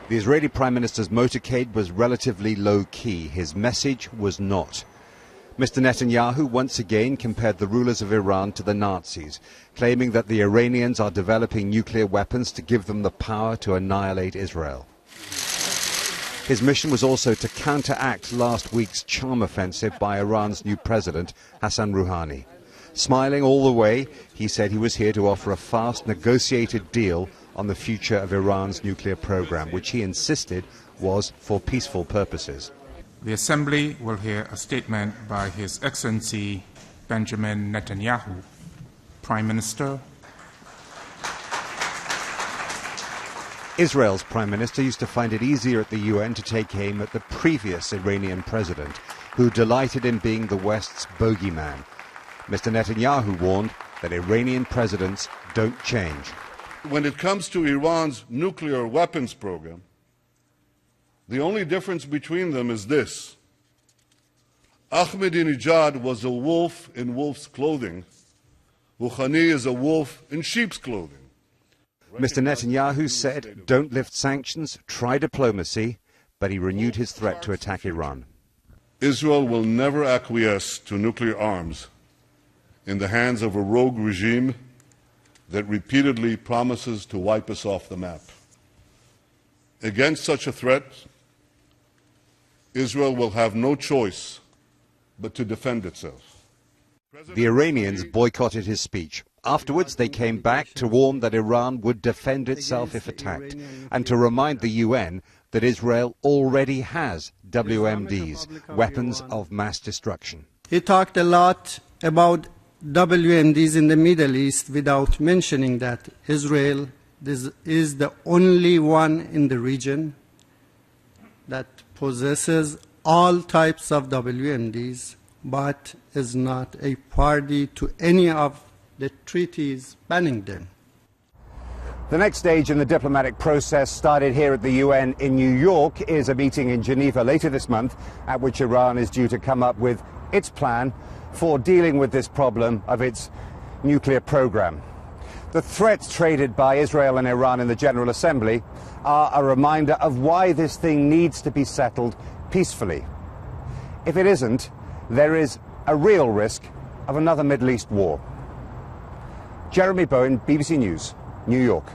The Israeli Prime Minister's motorcade was relatively low-key. His message was not. Mr. Netanyahu once again compared the rulers of Iran to the Nazis, claiming that the Iranians are developing nuclear weapons to give them the power to annihilate Israel. His mission was also to counteract last week's charm offensive by Iran's new president, Hassan Rouhani. Smiling all the way, he said he was here to offer a fast, negotiated deal on the future of Iran's nuclear program, which he insisted was for peaceful purposes. The Assembly will hear a statement by His Excellency Benjamin Netanyahu, Prime Minister. Israel's Prime Minister used to find it easier at the UN to take aim at the previous Iranian president, who delighted in being the West's bogeyman. Mr. Netanyahu warned that Iranian presidents don't change. When it comes to Iran's nuclear weapons program, the only difference between them is this. Ahmadinejad was a wolf in wolf's clothing. Rouhani is a wolf in sheep's clothing. Mr. Netanyahu said, don't lift sanctions, try diplomacy, but he renewed his threat to attack Iran. Israel will never acquiesce to nuclear arms in the hands of a rogue regime that repeatedly promises to wipe us off the map. Against such a threat, Israel will have no choice but to defend itself. The Iranians boycotted his speech. Afterwards, they came back to warn that Iran would defend itself if attacked, and to remind the UN that Israel already has WMDs, weapons of mass destruction. He talked a lot about WMDs in the Middle East without mentioning that Israel is the only one in the region that possesses all types of WMDs, but is not a party to any of the treaties banning them. The next stage in the diplomatic process started here at the UN in New York is a meeting in Geneva later this month at which Iran is due to come up with its plan for dealing with this problem of its nuclear program. The threats traded by Israel and Iran in the General Assembly are a reminder of why this thing needs to be settled peacefully. If it isn't, there is a real risk of another Middle East war. Jeremy Bowen, BBC News, New York.